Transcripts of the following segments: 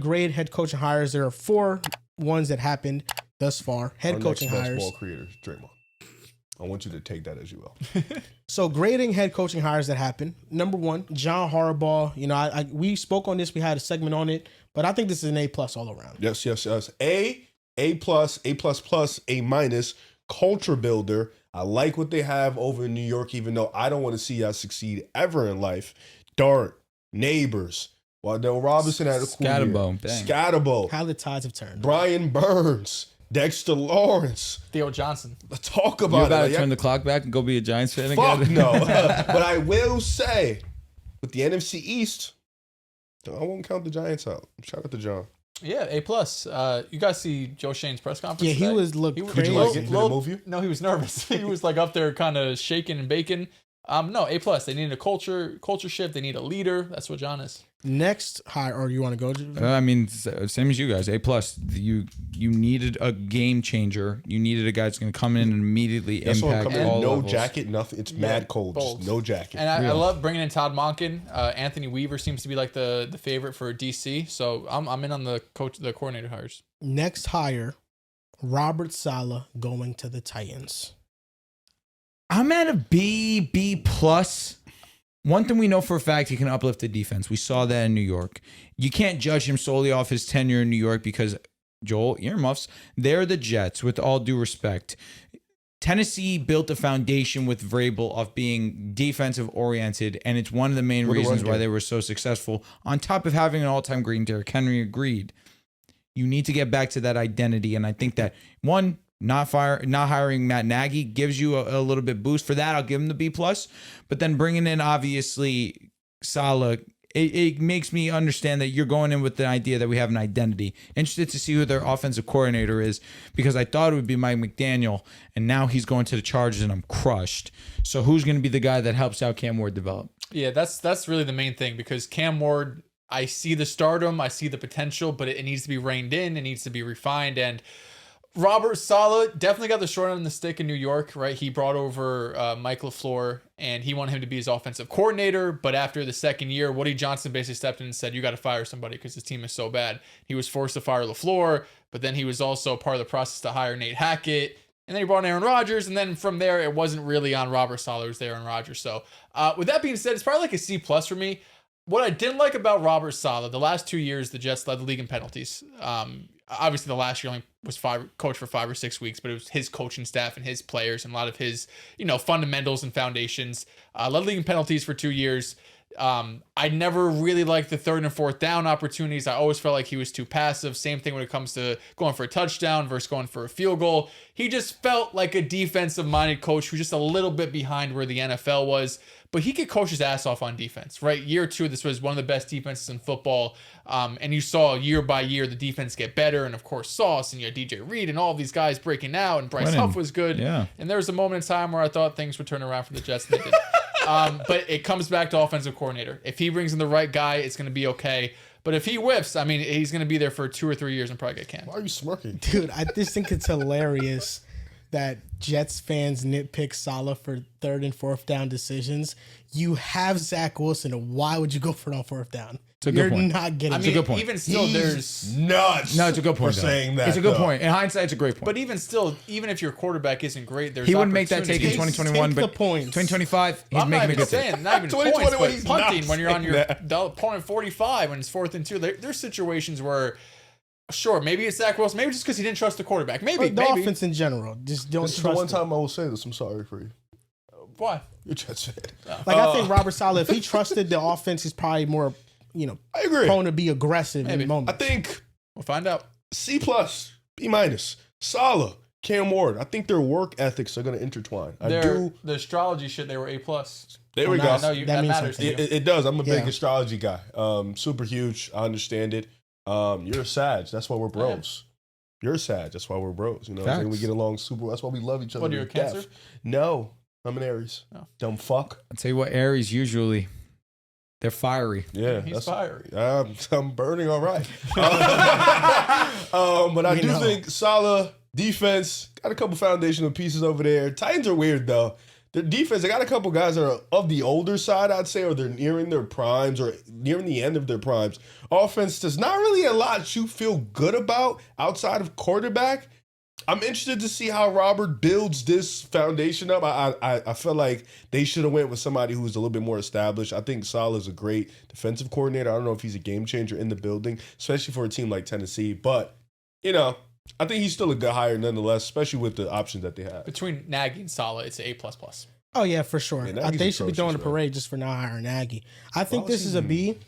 grade head coaching hires. There are 4 ones that happened thus far. Head coaching next hires. ball creator, Draymond. I want you to take that as you will. So grading head coaching hires that happened. Number 1, John Harbaugh. You know, we spoke on this. We had a segment on it, but I think this is an A+ all around. Yes. A+, A++, A-. Culture builder. I like what they have over in New York, even though I don't want to see us succeed ever in life. Dart, Neighbors. Waddell Robinson had a cool year. Scatterbo. How the tides have turned. Brian Burns. Dexter Lawrence. Theo Johnson. Let's talk about You about it. to turn the clock back and go be a Giants fan Fuck again? no. But I will say, with the NFC East, I won't count the Giants out. Shout out to John. Yeah, A+. You guys see Joe Shane's press conference? Yeah, he today? was looked Did crazy. you like it? Did it move you? No, he was nervous. He was like up there kind of shaking and baking. No, A+. They need a culture shift. They need a leader. That's what John is. Next hire, or you want to go? I mean, same as you guys. A+. You needed a game changer. You needed a guy that's going to come in and immediately That's what I'm impact coming in. all No levels. jacket, nothing. It's mad cold. Just no jacket. And I love bringing in Todd Monken. Anthony Weaver seems to be like the favorite for DC. So I'm in on the coordinator hires. Next hire, Robert Salah going to the Titans. I'm at a B+. One thing we know for a fact, he can uplift the defense. We saw that in New York. You can't judge him solely off his tenure in New York because, Joel, earmuffs, they're the Jets, with all due respect. Tennessee built a foundation with Vrabel of being defensive-oriented, and it's one of the main reasons why they were so successful. On top of having an all-time great, Derrick Henry agreed. You need to get back to that identity, and I think that, one, not hiring Matt Nagy gives you a little bit boost. For that, I'll give him the B+. But then bringing in, obviously, Salah, it makes me understand that you're going in with the idea that we have an identity. Interested to see who their offensive coordinator is, because I thought it would be Mike McDaniel, and now he's going to the Chargers, and I'm crushed. So who's going to be the guy that helps out Cam Ward develop? Yeah, that's really the main thing, because Cam Ward, I see the stardom, I see the potential, but it needs to be reined in, it needs to be refined, and Robert Salah definitely got the short end of the stick in New York, right? He brought over Mike LaFleur, and he wanted him to be his offensive coordinator. But after the second year, Woody Johnson basically stepped in and said, you got to fire somebody because his team is so bad. He was forced to fire LaFleur, but then he was also part of the process to hire Nate Hackett. And then he brought in Aaron Rodgers, and then from there, it wasn't really on Robert Salah, it was Aaron Rodgers. So with that being said, it's probably like a C+ for me. What I didn't like about Robert Salah, the last 2 years, the Jets led the league in penalties. Obviously, the last year only was coached for 5 or 6 weeks, but it was his coaching staff and his players and a lot of his, fundamentals and foundations. Led the league in penalties for 2 years. I never really liked the 3rd and 4th down opportunities. I always felt like he was too passive. Same thing when it comes to going for a touchdown versus going for a field goal. He just felt like a defensive-minded coach who's just a little bit behind where the NFL was. But he could coach his ass off on defense, right? Year 2, this was one of the best defenses in football. And you saw year by year the defense get better. And, of course, Sauce and you had DJ Reed and all of these guys breaking out. And Bryce Huff was good. Yeah. And there was a moment in time where I thought things would turn around for the Jets. And they didn't. But it comes back to offensive coordinator. If he brings in the right guy, it's going to be okay. But if he whiffs, I mean, he's going to be there for 2 or 3 years and probably get canned. Why are you smirking? Dude, I just think it's hilarious that Jets fans nitpick Salah for 3rd and 4th down decisions. You have Zach Wilson. Why would you go for it on 4th down? It's a good point. You're not getting I it. mean, good point. even still, there's nuts. No, it's a good point. For though. saying that. It's a good though. point. In hindsight, it's a great point. But even still, even if your quarterback isn't great, there's he wouldn't make that take in opportunities. 2021, Take but the points. 2025, he's I'm not making a even good take. saying, not even 2021, points, he's but punting not when you're on saying your that. opponent 45 when it's 4th and 2. There's situations where, sure, maybe it's Zach Wilson, maybe just because he didn't trust the quarterback. Maybe, But the maybe. offense in general, just don't This is trust the one it. time I will say this. I'm sorry for you. Why? You're Jets fan. Like, I think Robert Salah, if he trusted the offense, he's probably more, I agree. prone to be aggressive in Maybe. moments. I think We'll find out. C+, B-. Salah, Cam Ward. I think their work ethics are going to intertwine. The astrology shit, they were A+. There we Well, go. now- I know That that means matters to something. you. It does. I'm a big Yeah. astrology guy. Super huge. I understand it. You're a Sag. That's why we're bros. You're a Sag. That's why we're bros. You know what I'm saying? We Facts. get along super. That's why we love each other. What, you're a to death. Cancer? No. I'm an Aries. Oh. Dumb fuck. I'll tell you what, Aries usually, they're fiery. Yeah. He's fiery. I'm burning all right. But I We do know. think Salah, defense, got a couple foundational pieces over there. Titans are weird, though. Their defense, they got a couple guys that are of the older side, I'd say, or they're nearing their primes or nearing the end of their primes. Offense, there's not really a lot you feel good about outside of quarterback. I'm interested to see how Robert builds this foundation up. I feel like they should have went with somebody who's a little bit more established. I think Salah is a great defensive coordinator. I don't know if he's a game changer in the building, especially for a team like Tennessee. But, you know, I think he's still a good hire nonetheless, especially with the options that they have. Between Nagy and Salah, it's an A++. Oh, yeah, for sure. Yeah, They should be throwing a atrocious, parade just for not hiring Nagy. I think this is a B.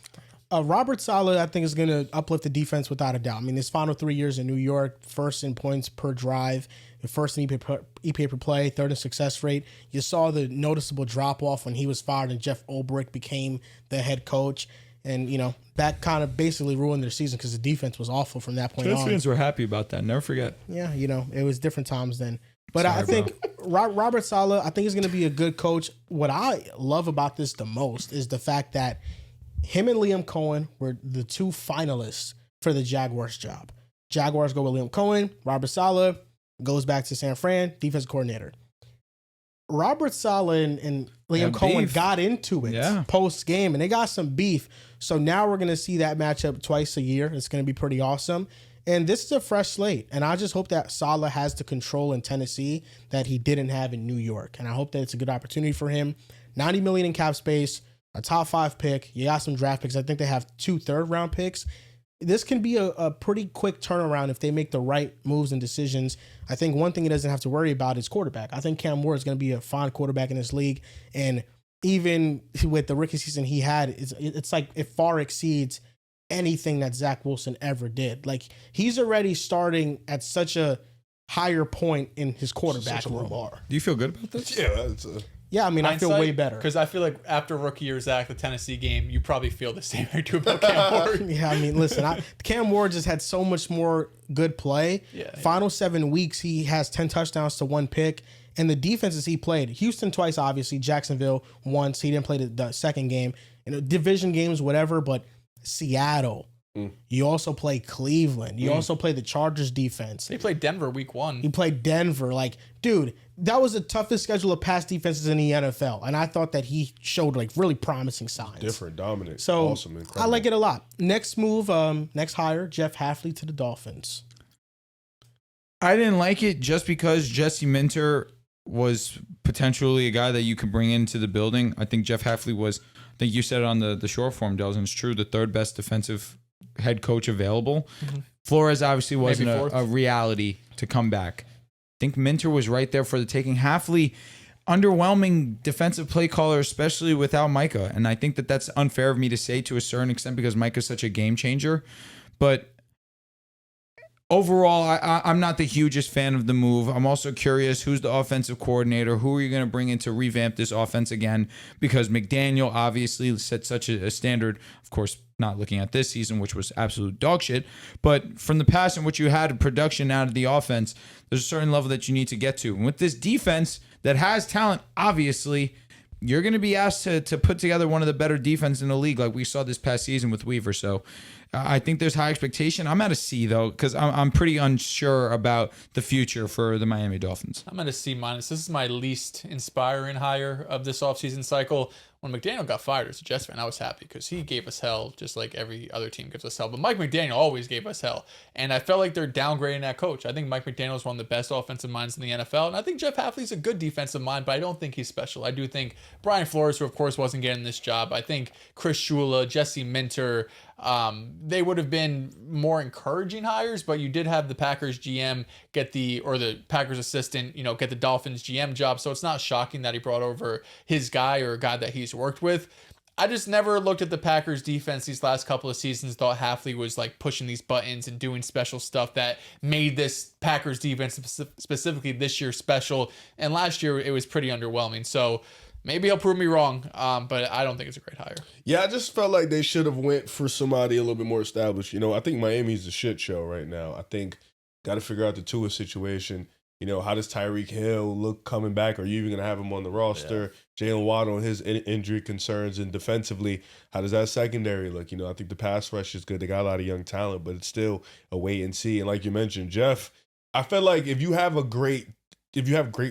Robert Salah, I think, is going to uplift the defense without a doubt. I mean, his final 3 years in New York, first in points per drive, first in EPA per play, third in success rate. You saw the noticeable drop-off when he was fired and Jeff Ulbrich became the head coach. And, you know, that kind of basically ruined their season because the defense was awful from that point on. Fans were happy about that. Never forget. Yeah, you know, it was different times then. But Sorry, I think Robert Salah, I think, is going to be a good coach. What I love about this the most is the fact that him and Liam Cohen were the two finalists for the Jaguars job. Jaguars go with Liam Cohen. Robert Salah goes back to San Fran, defensive coordinator. Robert Salah and Liam Cohen got into it post game, and they got some beef. So now we're going to see that matchup twice a year. It's going to be pretty awesome. And this is a fresh slate. And I just hope that Salah has the control in Tennessee that he didn't have in New York. And I hope that it's a good opportunity for him. $90 million in cap space, a top 5 pick. You got some draft picks. I think they have 2 third-round picks. This can be a pretty quick turnaround if they make the right moves and decisions. I think one thing he doesn't have to worry about is quarterback. I think Cam Ward is going to be a fine quarterback in this league. And even with the rookie season he had, it's like it far exceeds anything that Zach Wilson ever did. Like, he's already starting at such a higher point in his quarterback room. Do you feel good about this? Yeah, I mean, I feel way better. Because I feel like after rookie year, Zach, the Tennessee game, you probably feel the same way too about Cam Ward. Yeah, I mean, listen, Cam Ward just had so much more good play. Final 7 weeks, he has 10 touchdowns to 1 pick. And the defenses he played, Houston twice, obviously, Jacksonville once. He didn't play the second game. Division games, whatever, but Seattle. You also play Cleveland. You also play the Chargers defense. He played Denver week 1. He played Denver. Like, dude, that was the toughest schedule of pass defenses in the NFL. And I thought that he showed like really promising signs. Different, dominant, so awesome, incredible. I like it a lot. Next move, next hire, Jeff Hafley to the Dolphins. I didn't like it just because Jesse Minter was potentially a guy that you could bring into the building. I think Jeff Hafley was, I think you said it on the short form, Dells, and it's true, the 3rd best defensive head coach available. Flores obviously wasn't a reality to come back. I think Minter was right there for the taking. Hafley, underwhelming defensive play caller, especially without Micah. And I think that that's unfair of me to say to a certain extent because Micah's such a game changer. But overall, I'm not the hugest fan of the move. I'm also curious who's the offensive coordinator. Who are you going to bring in to revamp this offense again? Because McDaniel obviously set such a standard. Of course, not looking at this season, which was absolute dog shit. But from the past in which you had production out of the offense, there's a certain level that you need to get to. And with this defense that has talent, obviously, you're going to be asked to put together one of the better defense in the league like we saw this past season with Weaver. So I think there's high expectation. I'm at a C, though, because I'm pretty unsure about the future for the Miami Dolphins. I'm at a C-. This is my least inspiring hire of this offseason cycle. When McDaniel got fired as a Jets fan, I was happy because he gave us hell just like every other team gives us hell. But Mike McDaniel always gave us hell. And I felt like they're downgrading that coach. I think Mike McDaniel is one of the best offensive minds in the NFL. And I think Jeff Hafley's a good defensive mind, but I don't think he's special. I do think Brian Flores, who of course wasn't getting this job, I think Chris Shula, Jesse Minter, they would have been more encouraging hires, but you did have the Packers GM or the Packers assistant, get the Dolphins GM job. So it's not shocking that he brought over his guy or a guy that he's worked with. I just never looked at the Packers defense these last couple of seasons, thought Hafley was like pushing these buttons and doing special stuff that made this Packers defense specifically this year special. And last year it was pretty underwhelming. So maybe he'll prove me wrong, but I don't think it's a great hire. Yeah, I just felt like they should have went for somebody a little bit more established. I think Miami's a shit show right now. I think got to figure out the Tua situation. How does Tyreek Hill look coming back? Are you even going to have him on the roster? Yeah. Jalen Waddle and his injury concerns, and defensively, how does that secondary look? I think the pass rush is good. They got a lot of young talent, but it's still a wait and see. And like you mentioned, Jeff, I feel like if you have great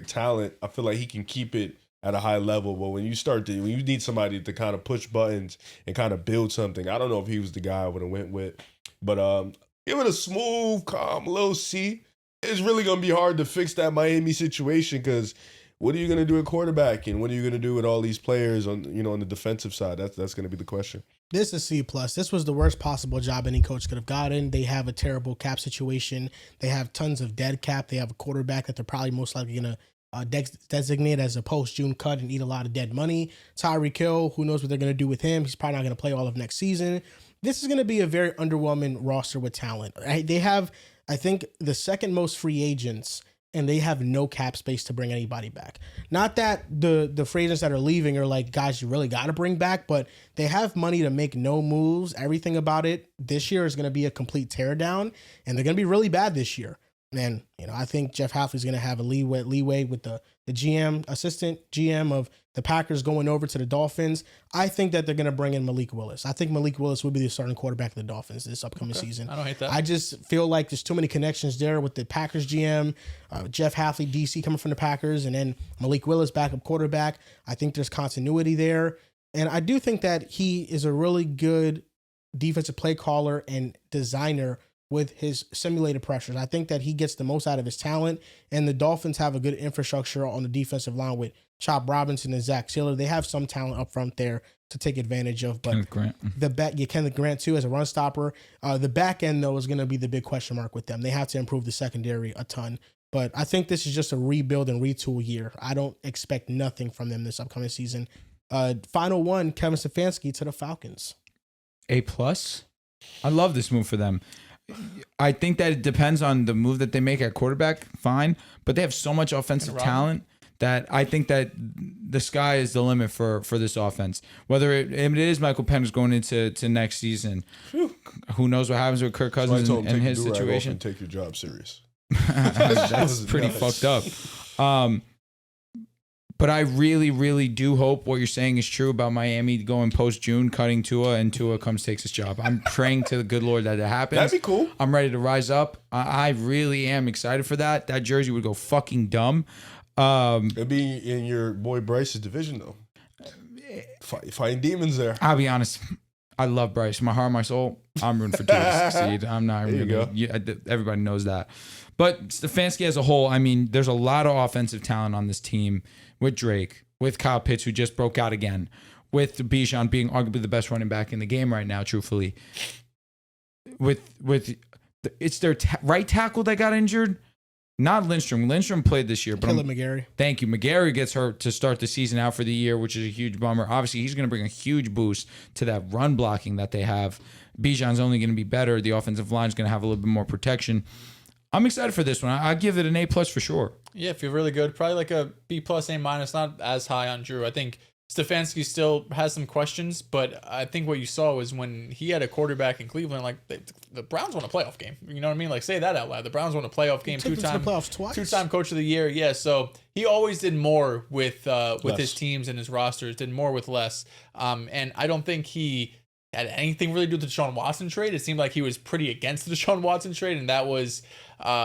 talent, I feel like he can keep it at a high level. But when you need somebody to kind of push buttons and kind of build something, I don't know if he was the guy I would have went with. But give it a smooth, calm, low C. It's really going to be hard to fix that Miami situation because what are you going to do at quarterback and what are you going to do with all these players on the defensive side? That's going to be the question. This is C+. This was the worst possible job any coach could have gotten. They have a terrible cap situation. They have tons of dead cap. They have a quarterback that they're probably most likely going to designate as a post-June cut and eat a lot of dead money. Tyreek Hill, who knows what they're going to do with him? He's probably not going to play all of next season. This is going to be a very underwhelming roster with talent. Right? They have, I think, the second most free agents, and they have no cap space to bring anybody back. Not that the free agents that are leaving are like guys you really got to bring back, but they have money to make no moves. Everything about it this year is going to be a complete teardown, and they're going to be really bad this year. And, I think Jeff Hafley is going to have a leeway with the assistant GM of the Packers going over to the Dolphins. I think that they're going to bring in Malik Willis. I think Malik Willis will be the starting quarterback of the Dolphins this upcoming season. I don't hate that. I just feel like there's too many connections there with the Packers GM, Jeff Hafley, DC coming from the Packers, and then Malik Willis, backup quarterback. I think there's continuity there. And I do think that he is a really good defensive play caller and designer with his simulated pressures. I think that he gets the most out of his talent, and the Dolphins have a good infrastructure on the defensive line with Chop Robinson and Zach Taylor. They have some talent up front there to take advantage of, but Kenneth Grant too as a run stopper. The back end though is going to be the big question mark with them. They have to improve the secondary a ton, but I think this is just a rebuild and retool year. I don't expect nothing from them this upcoming season. Final one, Kevin Stefanski to the Falcons. A+. I love this move for them. I think that it depends on the move that they make at quarterback, fine, but they have so much offensive talent that I think that the sky is the limit for this offense. Whether it is Michael Penix going into next season, who knows what happens with Kirk Cousins and his situation. Take your job serious. That's pretty fucked up. But I really, really do hope what you're saying is true about Miami going post-June, cutting Tua, and Tua comes, takes his job. I'm praying to the good Lord that it happens. That'd be cool. I'm ready to rise up. I really am excited for that. That jersey would go fucking dumb. It'd be in your boy Bryce's division, though. Fighting demons there. I'll be honest. I love Bryce. My heart, my soul. I'm rooting for Tua to succeed. I'm not really. Everybody knows that. But Stefanski as a whole, I mean, there's a lot of offensive talent on this team with Drake, with Kyle Pitts, who just broke out again, with Bijan being arguably the best running back in the game right now, truthfully. It's their right tackle that got injured. Not Lindstrom. Lindstrom played this year. But McGarry. Thank you. McGarry gets hurt to start the season out for the year, which is a huge bummer. Obviously, he's going to bring a huge boost to that run blocking that they have. Bijan's only going to be better. The offensive line is going to have a little bit more protection. I'm excited for this one. I give it an A+ for sure. Yeah, feel really good. Probably like a B+, A-. Not as high on Drew. I think Stefanski still has some questions, but I think what you saw was when he had a quarterback in Cleveland, like the Browns won a playoff game. You know what I mean? Like say that out loud. The Browns won a playoff game, two-time coach of the year. Yeah, so he always did more with his teams and his rosters, did more with less. And I don't think he had anything really to do with the Deshaun Watson trade. It seemed like he was pretty against the Deshaun Watson trade, and that was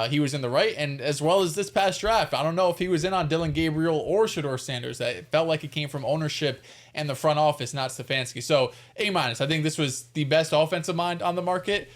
he was in the right. And as well as this past draft, I don't know if he was in on Dylan Gabriel or Shedeur Sanders. It felt like it came from ownership and the front office, not Stefanski. So A-. I think this was the best offensive mind on the market.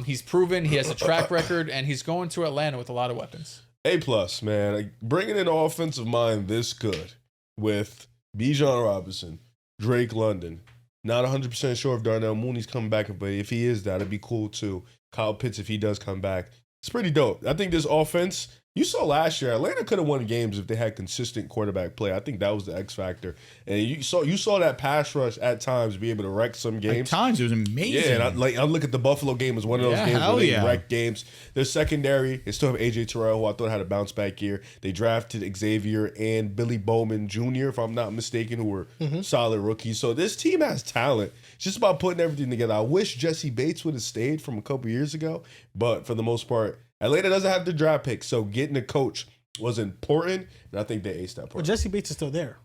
He's proven he has a track record, and he's going to Atlanta with a lot of weapons. A+, man. Like, bringing in an offensive mind this good with Bijan Robinson, Drake London. Not 100% sure if Darnell Mooney's coming back, but if he is, that'd be cool too. Kyle Pitts, if he does come back. It's pretty dope. I think this offense, you saw last year, Atlanta could have won games if they had consistent quarterback play. I think that was the X factor. And you saw that pass rush at times be able to wreck some games. At times, it was amazing. Yeah, and I look at the Buffalo game as one of those games where they wreck games. Their secondary, they still have A.J. Terrell, who I thought had a bounce back year. They drafted Xavier and Billy Bowman Jr., if I'm not mistaken, who were solid rookies. So this team has talent. It's just about putting everything together. I wish Jesse Bates would have stayed from a couple years ago, but for the most part, Atlanta doesn't have the draft pick, so getting a coach was important, and I think they aced that part. Well, Jesse Bates is still there.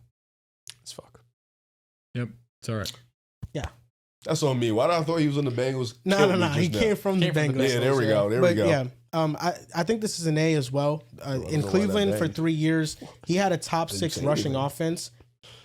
As fuck. Yep, it's all right. Yeah. That's on me. Why did I thought he was in the Bengals? No. He came from the Bengals. Yeah, there we go. Yeah, I think this is an A as well. In Cleveland for 3 years, he had a top 6 rushing offense,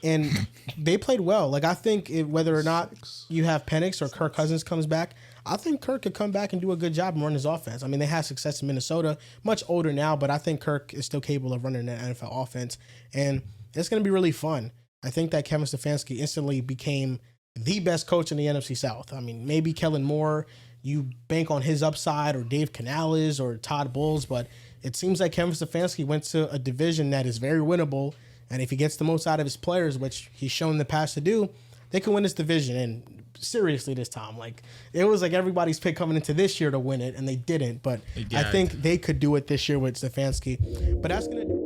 And they played well. Like, I think whether or not you have Penix or Kirk Cousins comes back, I think Kirk could come back and do a good job and run his offense. I mean, they had success in Minnesota, much older now, but I think Kirk is still capable of running an NFL offense. And it's going to be really fun. I think that Kevin Stefanski instantly became the best coach in the NFC South. I mean, maybe Kellen Moore, you bank on his upside, or Dave Canales or Todd Bowles, but it seems like Kevin Stefanski went to a division that is very winnable. And if he gets the most out of his players, which he's shown in the past to do, they can win this division. And seriously this time, like, it was like everybody's pick coming into this year to win it, and they didn't. But I think they could do it this year with Stefanski. But that's going to do